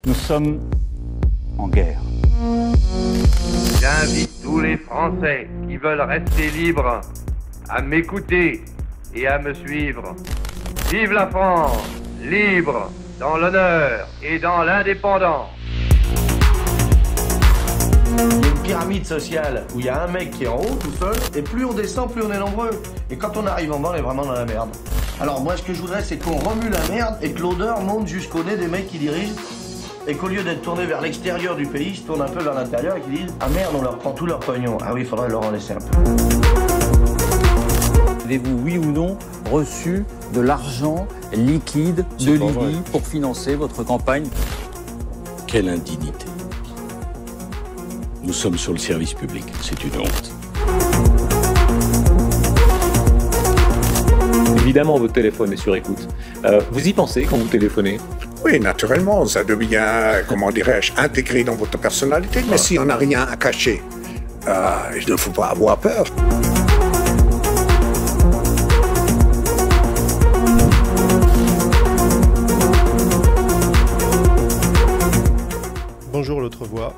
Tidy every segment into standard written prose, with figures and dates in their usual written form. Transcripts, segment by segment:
Nous sommes en guerre. J'invite tous les Français qui veulent rester libres à m'écouter et à me suivre. Vive la France, libre, dans l'honneur et dans l'indépendance. Il y a une pyramide sociale où il y a un mec qui est en haut tout seul, et plus on descend, plus on est nombreux. Et quand on arrive en bas, on est vraiment dans la merde. Alors moi, ce que je voudrais, c'est qu'on remue la merde et que l'odeur monte jusqu'au nez des mecs qui dirigent, et qu'au lieu d'être tourné vers l'extérieur du pays, ils se tournent un peu vers l'intérieur et qu'ils disent « Ah merde, on leur prend tout leur pognon. Ah oui, il faudrait leur en laisser un peu. » Avez-vous, oui ou non, reçu de l'argent liquide de Libye pour financer votre campagne? Quelle indignité. Nous sommes sur le service public, c'est une honte. Évidemment, votre téléphone est sur écoute. Vous y pensez quand vous téléphonez? Oui, naturellement, ça devient, comment dirais-je, intégré dans votre personnalité. Mais si on n'a rien à cacher, il ne faut pas avoir peur. Bonjour l'autre voix.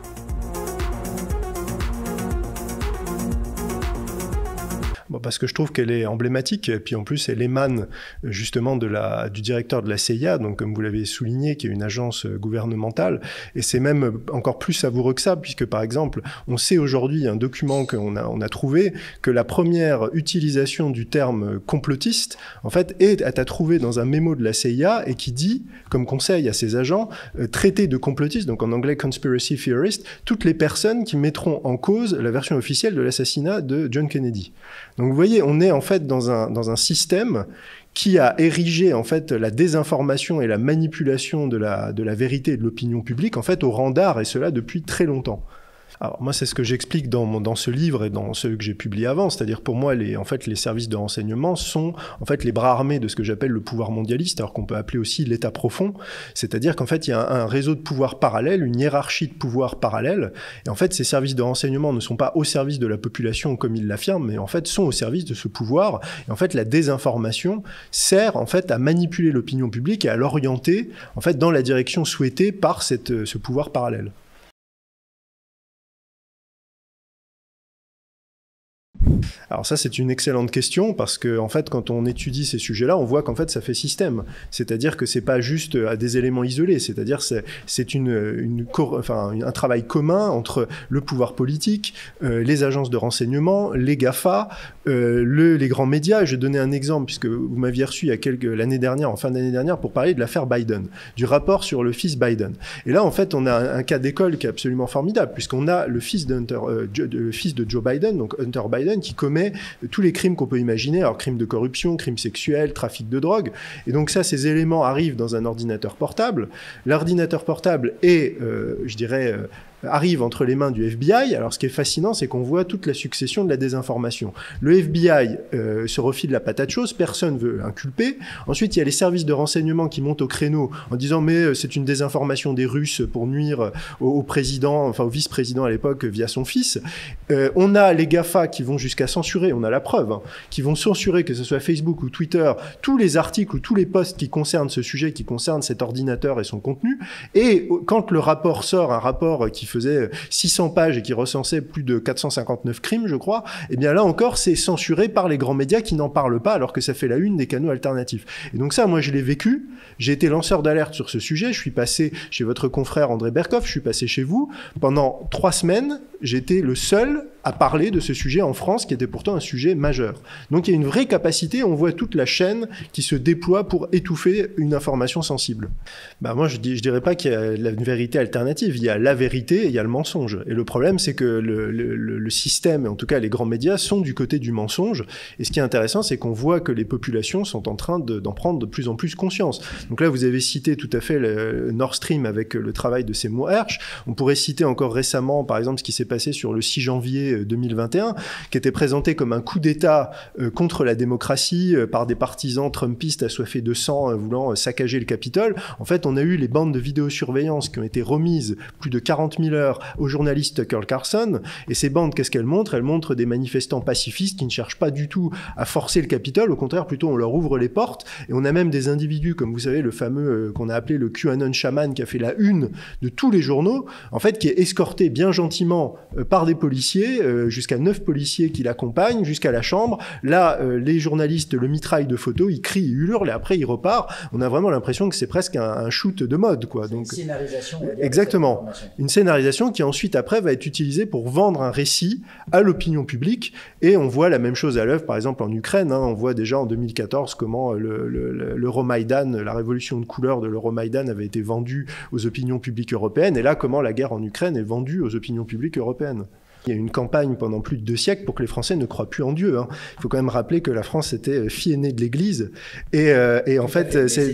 Parce que je trouve qu'elle est emblématique, et puis en plus elle émane justement du directeur de la CIA, donc comme vous l'avez souligné, qui est une agence gouvernementale, et c'est même encore plus savoureux que ça, puisque par exemple, on sait aujourd'hui, un document qu'on a trouvé, que la première utilisation du terme complotiste, en fait, est à trouver dans un mémo de la CIA, et qui dit, comme conseil à ses agents, traiter de complotiste, donc en anglais conspiracy theorist, toutes les personnes qui mettront en cause la version officielle de l'assassinat de John Kennedy. Donc vous voyez, on est en fait dans un système qui a érigé en fait la désinformation et la manipulation de la vérité et de l'opinion publique en fait au rang d'art, et cela depuis très longtemps. Alors moi, c'est ce que j'explique dans ce livre et dans ceux que j'ai publiés avant, c'est-à-dire pour moi, les services de renseignement sont en fait les bras armés de ce que j'appelle le pouvoir mondialiste, alors qu'on peut appeler aussi l'État profond, c'est-à-dire qu'en fait, il y a un réseau de pouvoir parallèle, une hiérarchie de pouvoir parallèle, et en fait, ces services de renseignement ne sont pas au service de la population comme ils l'affirment, mais en fait, sont au service de ce pouvoir, et en fait, la désinformation sert en fait à manipuler l'opinion publique et à l'orienter en fait dans la direction souhaitée par ce pouvoir parallèle. Alors ça, c'est une excellente question, parce que en fait, quand on étudie ces sujets-là, on voit qu'en fait, ça fait système. C'est-à-dire que c'est pas juste des éléments isolés, c'est-à-dire c'est un travail commun entre le pouvoir politique, les agences de renseignement, les GAFA, les grands médias. Je vais donner un exemple, puisque vous m'aviez reçu l'année dernière, en fin d'année dernière, pour parler de l'affaire Biden, du rapport sur le fils Biden. Et là, en fait, on a un cas d'école qui est absolument formidable, puisqu'on a le fils de Joe Biden, donc Hunter Biden, qui commet tous les crimes qu'on peut imaginer, alors crimes de corruption, crimes sexuels, trafic de drogue. Et donc ça, ces éléments arrivent dans un ordinateur portable. L'ordinateur portable est, arrive entre les mains du FBI. Alors ce qui est fascinant, c'est qu'on voit toute la succession de la désinformation. Le FBI se refile la patate chaude, personne veut inculper. Ensuite, il y a les services de renseignement qui montent au créneau en disant mais c'est une désinformation des Russes pour nuire au président, enfin au vice-président à l'époque via son fils. On a les GAFA qui vont jusqu'à censurer, on a la preuve, qui vont censurer, que ce soit Facebook ou Twitter, tous les articles ou tous les posts qui concernent ce sujet, qui concernent cet ordinateur et son contenu. Et quand le rapport sort, un rapport qui faisait 600 pages et qui recensait plus de 459 crimes, je crois, et bien là encore, c'est censuré par les grands médias qui n'en parlent pas, alors que ça fait la une des canaux alternatifs. Et donc ça, moi, je l'ai vécu. J'ai été lanceur d'alerte sur ce sujet. Je suis passé chez votre confrère André Berkoff, je suis passé chez vous. Pendant 3 semaines, j'étais le seul à parler de ce sujet en France, qui était pourtant un sujet majeur. Donc il y a une vraie capacité, on voit toute la chaîne qui se déploie pour étouffer une information sensible. Moi, je dirais pas qu'il y a une vérité alternative, il y a la vérité et il y a le mensonge. Et le problème, c'est que le système, et en tout cas les grands médias, sont du côté du mensonge. Et ce qui est intéressant, c'est qu'on voit que les populations sont en train d'en prendre de plus en plus conscience. Donc là, vous avez cité tout à fait le Nord Stream avec le travail de Seymour Hersh. On pourrait citer encore récemment, par exemple, ce qui s'est passé sur le 6 janvier 2021, qui était présenté comme un coup d'État contre la démocratie par des partisans trumpistes assoiffés de sang voulant saccager le Capitole. En fait, on a eu les bandes de vidéosurveillance qui ont été remises plus de 40 000 heures au journaliste Tucker Carlson. Et ces bandes, qu'est-ce qu'elles montrent? Elles montrent des manifestants pacifistes qui ne cherchent pas du tout à forcer le Capitole. Au contraire, plutôt, on leur ouvre les portes. Et on a même des individus, comme vous savez, le fameux qu'on a appelé le QAnon Shaman, qui a fait la une de tous les journaux, en fait, qui est escorté bien gentiment par des policiers, jusqu'à 9 policiers qui l'accompagnent, jusqu'à la chambre. Là, les journalistes le mitraillent de photos, ils crient, ils hurlent, et après, il repart. On a vraiment l'impression que c'est presque un shoot de mode, quoi. Donc, une scénarisation. Exactement. Une scénarisation qui ensuite, après, va être utilisée pour vendre un récit à l'opinion publique. Et on voit la même chose à l'œuvre, par exemple, en Ukraine. Hein. On voit déjà en 2014 comment l'Euromaïdan, la révolution de couleur de l'Euromaïdan avait été vendue aux opinions publiques européennes. Et là, comment la guerre en Ukraine est vendue aux opinions publiques européennes. Il y a eu une campagne pendant plus de 2 siècles pour que les Français ne croient plus en Dieu. Hein. Il faut quand même rappeler que la France était fille aînée de l'Église. Et en fait, c'est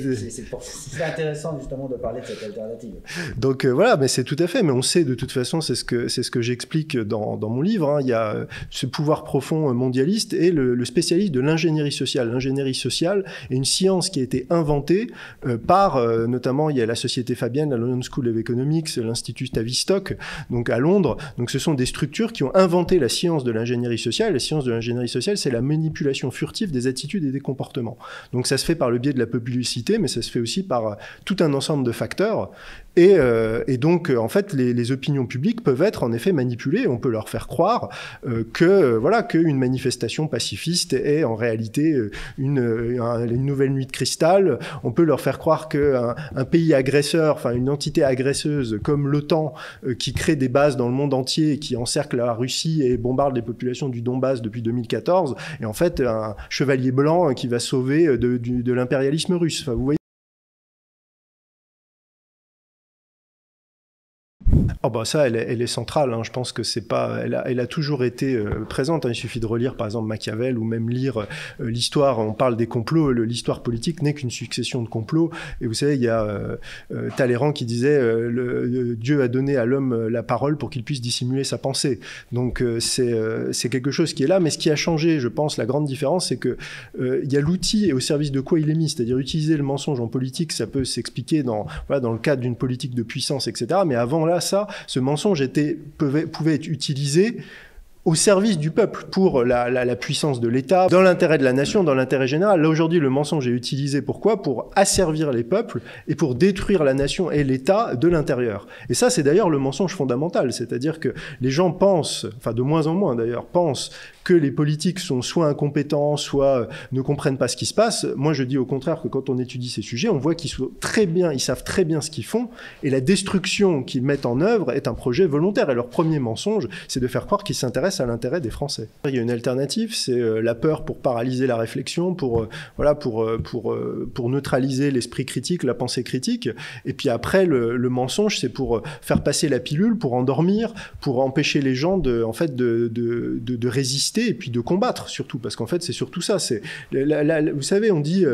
intéressant justement de parler de cette alternative. Donc voilà, mais c'est tout à fait. Mais on sait de toute façon, c'est ce que j'explique dans mon livre. Hein. Il y a ce pouvoir profond mondialiste et le spécialiste de l'ingénierie sociale. L'ingénierie sociale est une science qui a été inventée par, notamment, il y a la Société Fabienne, la London School of Economics, l'Institut Tavistock, donc à Londres. Donc ce sont des structures qui ont inventé la science de l'ingénierie sociale. La science de l'ingénierie sociale, c'est la manipulation furtive des attitudes et des comportements. Donc ça se fait par le biais de la publicité, mais ça se fait aussi par tout un ensemble de facteurs. Et donc, en fait, les opinions publiques peuvent être en effet manipulées. On peut leur faire croire qu'une manifestation pacifiste est en réalité une nouvelle nuit de cristal. On peut leur faire croire qu'un pays agresseur, enfin une entité agresseuse comme l'OTAN, qui crée des bases dans le monde entier et qui encercle la Russie et bombarde les populations du Donbass depuis 2014, est en fait un chevalier blanc qui va sauver de l'impérialisme russe. Enfin, vous voyez. Oh bah ça, elle est centrale. Hein. Je pense que c'est pas, elle a toujours été présente. Hein. Il suffit de relire, par exemple, Machiavel ou même lire l'histoire. On parle des complots. L'histoire politique n'est qu'une succession de complots. Et vous savez, il y a Talleyrand qui disait Dieu a donné à l'homme la parole pour qu'il puisse dissimuler sa pensée. Donc c'est quelque chose qui est là. Mais ce qui a changé, je pense, la grande différence, c'est que il y a l'outil et au service de quoi il est mis. C'est-à-dire utiliser le mensonge en politique, ça peut s'expliquer dans le cadre d'une politique de puissance, etc. Mais avant là, ce mensonge pouvait être utilisé au service du peuple, pour la puissance de l'État, dans l'intérêt de la nation, dans l'intérêt général. Là, aujourd'hui, le mensonge est utilisé pourquoi? Pour asservir les peuples et pour détruire la nation et l'État de l'intérieur. Et ça, c'est d'ailleurs le mensonge fondamental. C'est-à-dire que les gens pensent, enfin de moins en moins d'ailleurs, pensent que les politiques sont soit incompétents, soit ne comprennent pas ce qui se passe. Moi, je dis au contraire que quand on étudie ces sujets, on voit qu'ils savent très bien ce qu'ils font, et la destruction qu'ils mettent en œuvre est un projet volontaire. Et leur premier mensonge, c'est de faire croire qu'ils s'intéressent à l'intérêt des Français. Il y a une alternative, c'est la peur pour paralyser la réflexion, pour neutraliser l'esprit critique, la pensée critique. Et puis après, le mensonge, c'est pour faire passer la pilule, pour endormir, pour empêcher les gens de résister et puis de combattre surtout, parce qu'en fait c'est surtout ça. Vous savez, on dit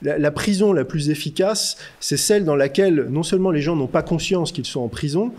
la prison la plus efficace, c'est celle dans laquelle non seulement les gens n'ont pas conscience qu'ils sont en prison,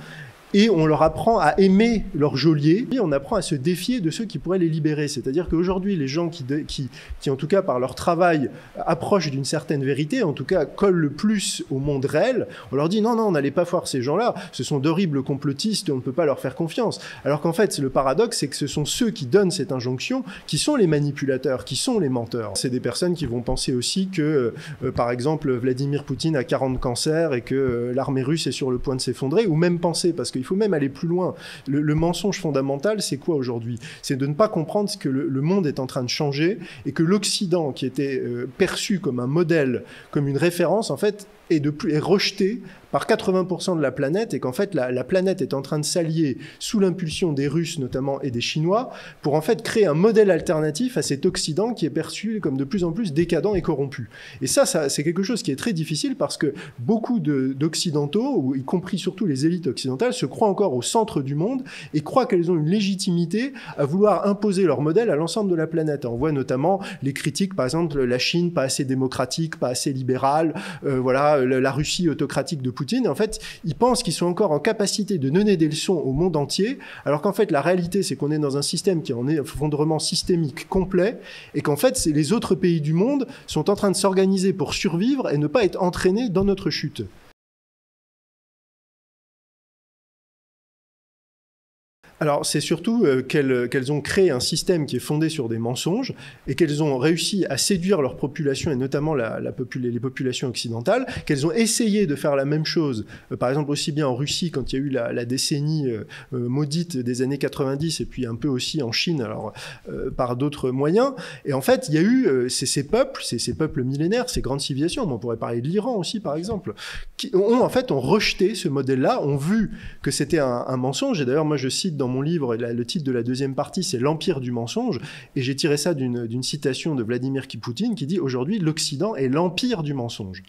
et on leur apprend à aimer leur geôlier, et on apprend à se défier de ceux qui pourraient les libérer. C'est-à-dire qu'aujourd'hui, les gens qui, en tout cas, par leur travail, approchent d'une certaine vérité, en tout cas, collent le plus au monde réel, on leur dit non, on n'allait pas voir ces gens-là, ce sont d'horribles complotistes, on ne peut pas leur faire confiance. Alors qu'en fait, le paradoxe, c'est que ce sont ceux qui donnent cette injonction qui sont les manipulateurs, qui sont les menteurs. C'est des personnes qui vont penser aussi que, par exemple, Vladimir Poutine a 40 cancers et que l'armée russe est sur le point de s'effondrer, ou même penser, parce qu'il faut même aller plus loin. Le mensonge fondamental, c'est quoi aujourd'hui? C'est de ne pas comprendre que le monde est en train de changer et que l'Occident, qui était perçu comme un modèle, comme une référence, en fait, est rejeté par 80% de la planète, et qu'en fait la planète est en train de s'allier sous l'impulsion des Russes notamment et des Chinois pour en fait créer un modèle alternatif à cet Occident qui est perçu comme de plus en plus décadent et corrompu. Et ça c'est quelque chose qui est très difficile parce que beaucoup d'Occidentaux, ou y compris surtout les élites occidentales, se croient encore au centre du monde et croient qu'elles ont une légitimité à vouloir imposer leur modèle à l'ensemble de la planète. On voit notamment les critiques, par exemple, la Chine pas assez démocratique, pas assez libérale, la Russie autocratique de Poutine. En fait, ils pensent qu'ils sont encore en capacité de donner des leçons au monde entier, alors qu'en fait, la réalité, c'est qu'on est dans un système qui est en effondrement systémique complet, et qu'en fait, les autres pays du monde sont en train de s'organiser pour survivre et ne pas être entraînés dans notre chute. Alors, c'est surtout qu'elles ont créé un système qui est fondé sur des mensonges et qu'elles ont réussi à séduire leur population, et notamment les populations occidentales, qu'elles ont essayé de faire la même chose, par exemple aussi bien en Russie quand il y a eu la décennie maudite des années 90, et puis un peu aussi en Chine, alors par d'autres moyens. Et en fait, il y a eu ces peuples millénaires, ces grandes civilisations, on pourrait parler de l'Iran aussi par exemple, qui ont rejeté ce modèle-là, ont vu que c'était un mensonge. Et d'ailleurs, moi je cite dans mon livre, le titre de la deuxième partie, c'est l'Empire du mensonge, et j'ai tiré ça d'une citation de Vladimir Poutine qui dit « Aujourd'hui, l'Occident est l'empire du mensonge ».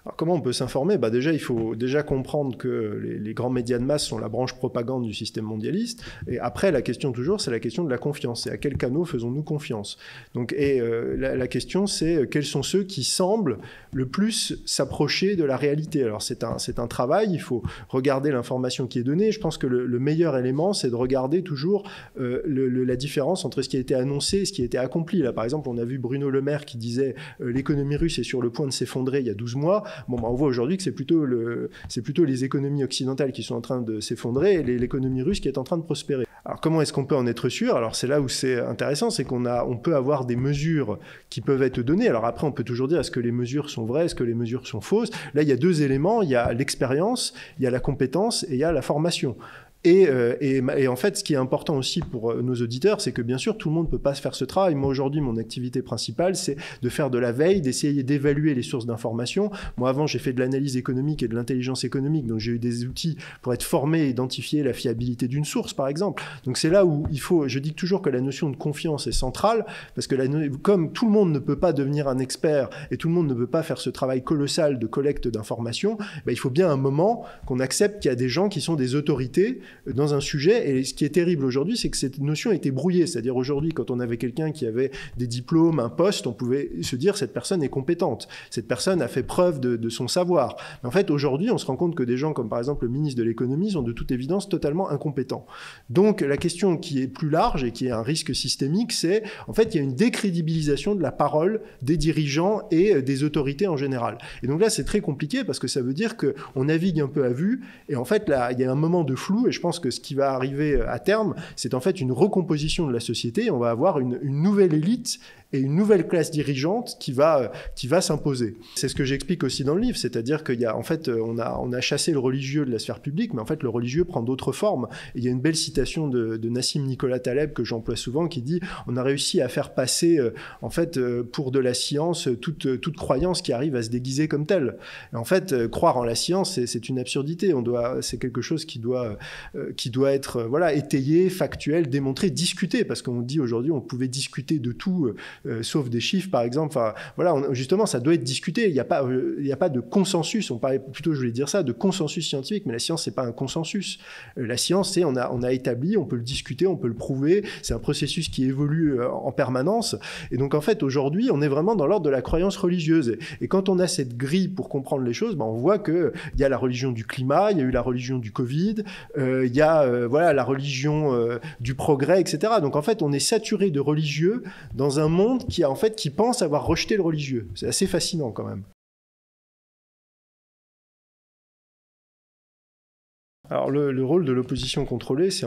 Alors, comment on peut s'informer ? Déjà, il faut déjà comprendre que les grands médias de masse sont la branche propagande du système mondialiste. Et après, la question toujours, c'est la question de la confiance. C'est à quels canaux faisons-nous confiance ? La question, c'est quels sont ceux qui semblent le plus s'approcher de la réalité ? Alors, c'est un travail, il faut regarder l'information qui est donnée. Je pense que le meilleur élément, c'est de regarder toujours la différence entre ce qui a été annoncé et ce qui a été accompli. Là, par exemple, on a vu Bruno Le Maire qui disait l'économie russe est sur le point de s'effondrer il y a 12 mois. On voit aujourd'hui que c'est plutôt les économies occidentales qui sont en train de s'effondrer et l'économie russe qui est en train de prospérer. Alors comment est-ce qu'on peut en être sûr ? Alors c'est là où c'est intéressant, c'est qu'on peut avoir des mesures qui peuvent être données. Alors après, on peut toujours dire est-ce que les mesures sont vraies, est-ce que les mesures sont fausses ? Là, il y a deux éléments, il y a l'expérience, il y a la compétence et il y a la formation. Et en fait, ce qui est important aussi pour nos auditeurs, c'est que bien sûr, tout le monde ne peut pas se faire ce travail. Moi, aujourd'hui, mon activité principale, c'est de faire de la veille, d'essayer d'évaluer les sources d'information. Moi, avant, j'ai fait de l'analyse économique et de l'intelligence économique, donc j'ai eu des outils pour être formé et identifier la fiabilité d'une source, par exemple. Donc c'est là où je dis toujours que la notion de confiance est centrale, parce que comme tout le monde ne peut pas devenir un expert et tout le monde ne peut pas faire ce travail colossal de collecte d'informations, il faut bien un moment qu'on accepte qu'il y a des gens qui sont des autorités dans un sujet. Et ce qui est terrible aujourd'hui, c'est que cette notion a été brouillée. C'est-à-dire aujourd'hui, quand on avait quelqu'un qui avait des diplômes, un poste, on pouvait se dire cette personne est compétente. Cette personne a fait preuve de son savoir. Mais en fait, aujourd'hui, on se rend compte que des gens comme par exemple le ministre de l'économie sont de toute évidence totalement incompétents. Donc la question qui est plus large et qui est un risque systémique, c'est en fait il y a une décrédibilisation de la parole des dirigeants et des autorités en général. Et donc là, c'est très compliqué parce que ça veut dire qu'on navigue un peu à vue. Et en fait, là, il y a un moment de flou. Et je pense que ce qui va arriver à terme, c'est en fait une recomposition de la société. On va avoir une nouvelle élite et une nouvelle classe dirigeante qui va s'imposer. C'est ce que j'explique aussi dans le livre, c'est-à-dire qu'il y a, en fait, on a chassé le religieux de la sphère publique, mais en fait, le religieux prend d'autres formes. Et il y a une belle citation de Nassim Nicolas Taleb que j'emploie souvent qui dit « On a réussi à faire passer, en fait, pour de la science, toute croyance qui arrive à se déguiser comme telle. » Et en fait, croire en la science, c'est une absurdité. C'est quelque chose qui doit être étayé, factuel, démontré, discuté, parce qu'on dit aujourd'hui on pouvait discuter de tout, sauf des chiffres par exemple. Justement, ça doit être discuté. Il n'y a pas de consensus. On parlait plutôt, je voulais dire ça, de consensus scientifique, mais la science, c'est pas un consensus. La science, c'est on a établi, on peut le discuter, on peut le prouver. C'est un processus qui évolue en permanence. Et donc en fait, aujourd'hui, on est vraiment dans l'ordre de la croyance religieuse. Et quand on a cette grille pour comprendre les choses, on voit qu'il y a la religion du climat, il y a eu la religion du Covid, il y a la religion du progrès, etc. Donc en fait, on est saturé de religieux dans un monde qui pense avoir rejeté le religieux. C'est assez fascinant quand même. Alors le rôle de l'opposition contrôlée, c'est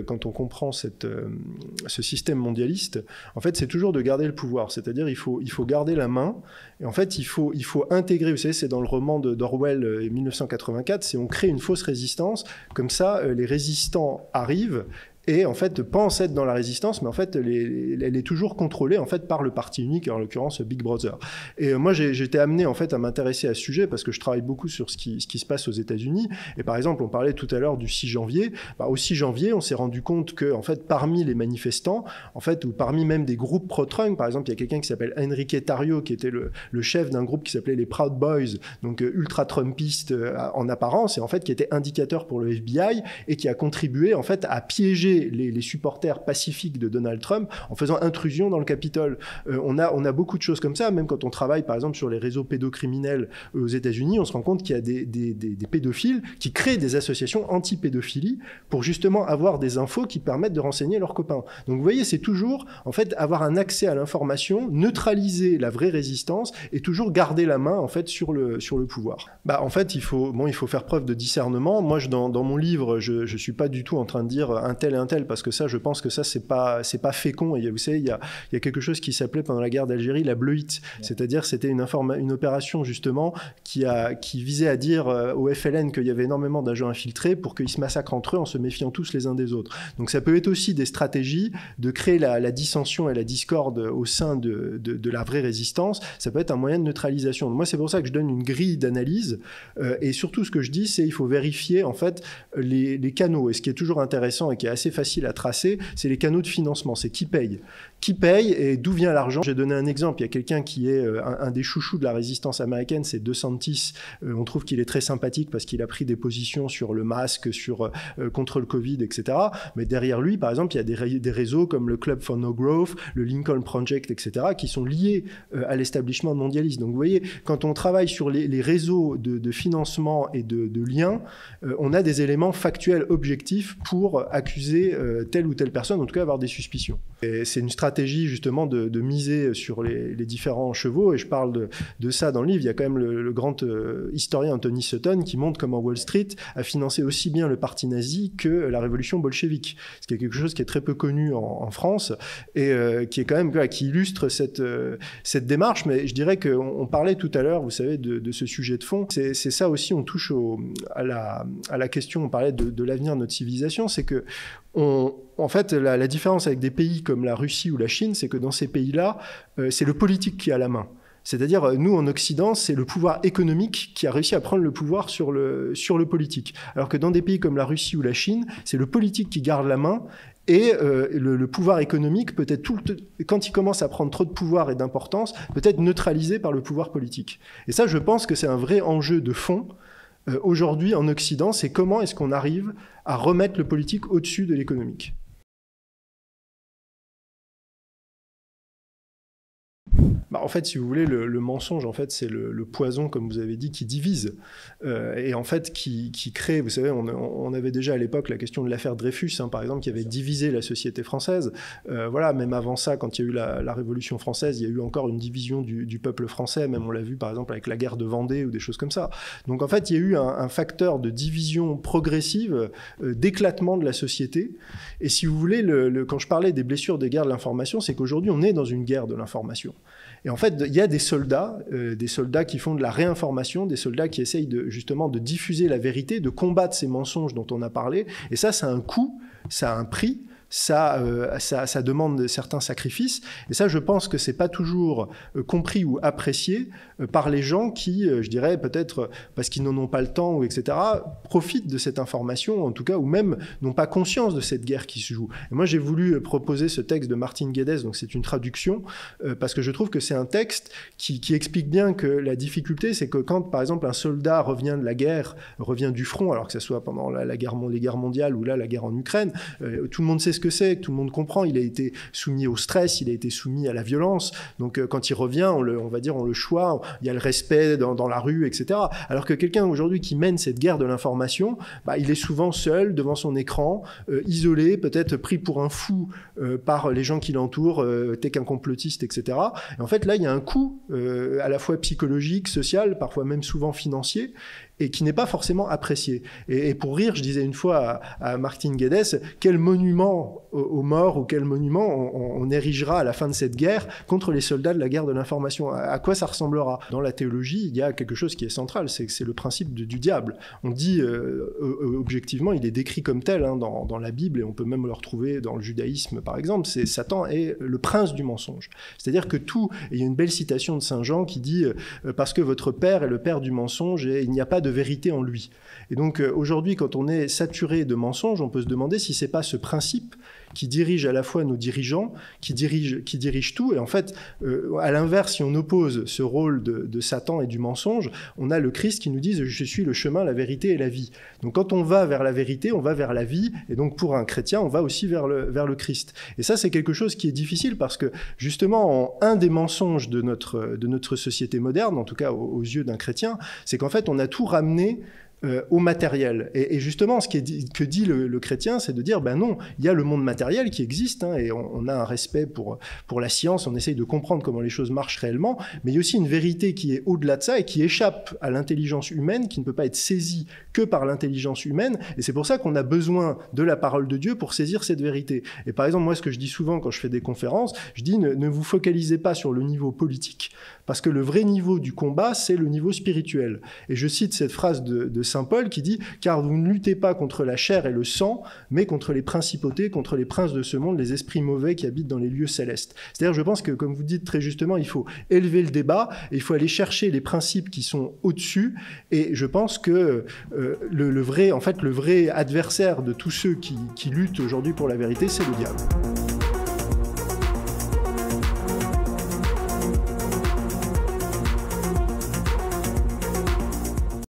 quand on comprend ce système mondialiste, en fait c'est toujours de garder le pouvoir, c'est-à-dire il faut garder la main, et en fait il faut intégrer, vous savez, c'est dans le roman d'Orwell 1984, c'est on crée une fausse résistance, comme ça les résistants arrivent, et en fait pense être dans la résistance, mais en fait elle est toujours contrôlée en fait par le parti unique, en l'occurrence Big Brother. Et moi j'étais amené en fait à m'intéresser à ce sujet parce que je travaille beaucoup sur ce qui se passe aux États-Unis. Et par exemple, on parlait tout à l'heure du 6 janvier. Au 6 janvier, on s'est rendu compte que en fait parmi les manifestants, en fait, ou parmi même des groupes pro-Trump, par exemple, il y a quelqu'un qui s'appelle Enrique Tarrio qui était le chef d'un groupe qui s'appelait les Proud Boys, donc ultra-trumpistes en apparence, et en fait qui était indicateur pour le FBI et qui a contribué en fait à piéger jouer les supporters pacifiques de Donald Trump en faisant intrusion dans le Capitole. On a beaucoup de choses comme ça, même quand on travaille par exemple sur les réseaux pédocriminels aux États-Unis, on se rend compte qu'il y a des pédophiles qui créent des associations anti-pédophilie pour justement avoir des infos qui permettent de renseigner leurs copains. Donc vous voyez, c'est toujours en fait avoir un accès à l'information, neutraliser la vraie résistance et toujours garder la main en fait sur le pouvoir. En fait, il faut faire preuve de discernement. Moi, dans mon livre, je suis pas du tout en train de dire un tel et un tel, parce que ça, je pense que ça, c'est pas fécond. Et vous savez, il y a quelque chose qui s'appelait pendant la guerre d'Algérie la bleuite. C'est-à-dire, c'était une opération justement qui visait à dire au FLN qu'il y avait énormément d'agents infiltrés pour qu'ils se massacrent entre eux en se méfiant tous les uns des autres. Donc ça peut être aussi des stratégies de créer la dissension et la discorde au sein de la vraie résistance. Ça peut être un moyen de neutralisation. Moi, c'est pour ça que je donne une grille d'analyse et surtout ce que je dis, c'est qu'il faut vérifier en fait les canaux. Et ce qui est toujours intéressant et qui est assez facile à tracer, c'est les canaux de financement. C'est qui paye. Qui paye et d'où vient l'argent. J'ai donné un exemple. Il y a quelqu'un qui est un des chouchous de la résistance américaine, c'est DeSantis. On trouve qu'il est très sympathique parce qu'il a pris des positions sur le masque, contre le Covid, etc. Mais derrière lui, par exemple, il y a des réseaux comme le Club for No Growth, le Lincoln Project, etc., qui sont liés à l'établissement mondialiste. Donc vous voyez, quand on travaille sur les réseaux de financement et de liens, on a des éléments factuels objectifs pour accuser telle ou telle personne, en tout cas avoir des suspicions. Et c'est une stratégie justement de miser sur les différents chevaux, et je parle de ça dans le livre. Il y a quand même le grand historien Anthony Sutton qui montre comment Wall Street a financé aussi bien le parti nazi que la révolution bolchevique. Ce qui est quelque chose qui est très peu connu en France et qui est quand même qui illustre cette démarche. Mais je dirais qu'on parlait tout à l'heure, vous savez, de ce sujet de fond. C'est ça aussi, on touche à la question, on parlait de l'avenir de notre civilisation, c'est que en fait, la différence avec des pays comme la Russie ou la Chine, c'est que dans ces pays-là, c'est le politique qui a la main. C'est-à-dire, nous, en Occident, c'est le pouvoir économique qui a réussi à prendre le pouvoir sur le politique. Alors que dans des pays comme la Russie ou la Chine, c'est le politique qui garde la main et le pouvoir économique peut être quand il commence à prendre trop de pouvoir et d'importance, peut être neutralisé par le pouvoir politique. Et ça, je pense que c'est un vrai enjeu de fond aujourd'hui en Occident, c'est comment est-ce qu'on arrive à remettre le politique au-dessus de l'économique. En fait, si vous voulez, le mensonge, en fait, c'est le poison, comme vous avez dit, qui divise et en fait qui crée. Vous savez, on avait déjà à l'époque la question de l'affaire Dreyfus, par exemple, qui avait divisé la société française. Voilà, même avant ça, quand il y a eu la Révolution française, il y a eu encore une division du peuple français. Même on l'a vu, par exemple, avec la guerre de Vendée ou des choses comme ça. Donc, en fait, il y a eu un facteur de division progressive, d'éclatement de la société. Et si vous voulez, quand je parlais des blessures des guerres de l'information, c'est qu'aujourd'hui, on est dans une guerre de l'information. Et en fait, il y a des soldats qui font de la réinformation, des soldats qui essayent justement de diffuser la vérité, de combattre ces mensonges dont on a parlé. Et ça a un coût, ça a un prix. Ça demande certains sacrifices. Et ça, je pense que c'est pas toujours compris ou apprécié par les gens qui, je dirais, peut-être parce qu'ils n'en ont pas le temps ou etc., profitent de cette information, en tout cas, ou même n'ont pas conscience de cette guerre qui se joue. Et moi, j'ai voulu proposer ce texte de Martin Guedes, donc c'est une traduction, parce que je trouve que c'est un texte qui explique bien que la difficulté, c'est que quand, par exemple, un soldat revient de la guerre, revient du front, alors que ce soit pendant les guerres mondiales ou là, la guerre en Ukraine, tout le monde sait ce que c'est, tout le monde comprend, il a été soumis au stress, il a été soumis à la violence, donc quand il revient, on le choix, il y a le respect dans la rue, etc. Alors que quelqu'un aujourd'hui qui mène cette guerre de l'information, il est souvent seul devant son écran, isolé, peut-être pris pour un fou par les gens qui l'entourent, t'es qu'un complotiste, etc. Et en fait, là, il y a un coût à la fois psychologique, social, parfois même souvent financier, et qui n'est pas forcément apprécié. Et pour rire, je disais une fois à Martin Guedes, quel monument aux morts ou quel monument on érigera à la fin de cette guerre contre les soldats de la guerre de l'information. À quoi ça ressemblera? Dans la théologie, il y a quelque chose qui est central, c'est le principe du diable. On dit, objectivement, il est décrit comme tel dans la Bible, et on peut même le retrouver dans le judaïsme, par exemple, c'est Satan est le prince du mensonge. C'est-à-dire que tout, et il y a une belle citation de Saint Jean qui dit « Parce que votre père est le père du mensonge, et il n'y a pas de de vérité en lui. Et donc aujourd'hui, quand on est saturé de mensonges, on peut se demander si c'est pas ce principe qui dirige à la fois nos dirigeants, qui dirige tout. Et en fait, à l'inverse, si on oppose ce rôle de Satan et du mensonge, on a le Christ qui nous dit « Je suis le chemin, la vérité et la vie ». Donc quand on va vers la vérité, on va vers la vie. Et donc pour un chrétien, on va aussi vers le Christ. Et ça, c'est quelque chose qui est difficile parce que justement, un des mensonges de notre société moderne, en tout cas aux yeux d'un chrétien, c'est qu'en fait, on a tout ramené au matériel. Et justement, ce que dit le chrétien, c'est de dire, ben non, il y a le monde matériel qui existe, hein, et on a un respect pour la science, on essaye de comprendre comment les choses marchent réellement, mais il y a aussi une vérité qui est au-delà de ça et qui échappe à l'intelligence humaine, qui ne peut pas être saisie que par l'intelligence humaine, et c'est pour ça qu'on a besoin de la parole de Dieu pour saisir cette vérité. Et par exemple, moi, ce que je dis souvent quand je fais des conférences, je dis, ne vous focalisez pas sur le niveau politique, parce que le vrai niveau du combat, c'est le niveau spirituel. Et je cite cette phrase de Saint Paul qui dit « Car vous ne luttez pas contre la chair et le sang, mais contre les principautés, contre les princes de ce monde, les esprits mauvais qui habitent dans les lieux célestes. » C'est-à-dire, je pense que, comme vous dites très justement, il faut élever le débat, et il faut aller chercher les principes qui sont au-dessus, et je pense que le vrai adversaire de tous ceux qui luttent aujourd'hui pour la vérité, c'est le diable.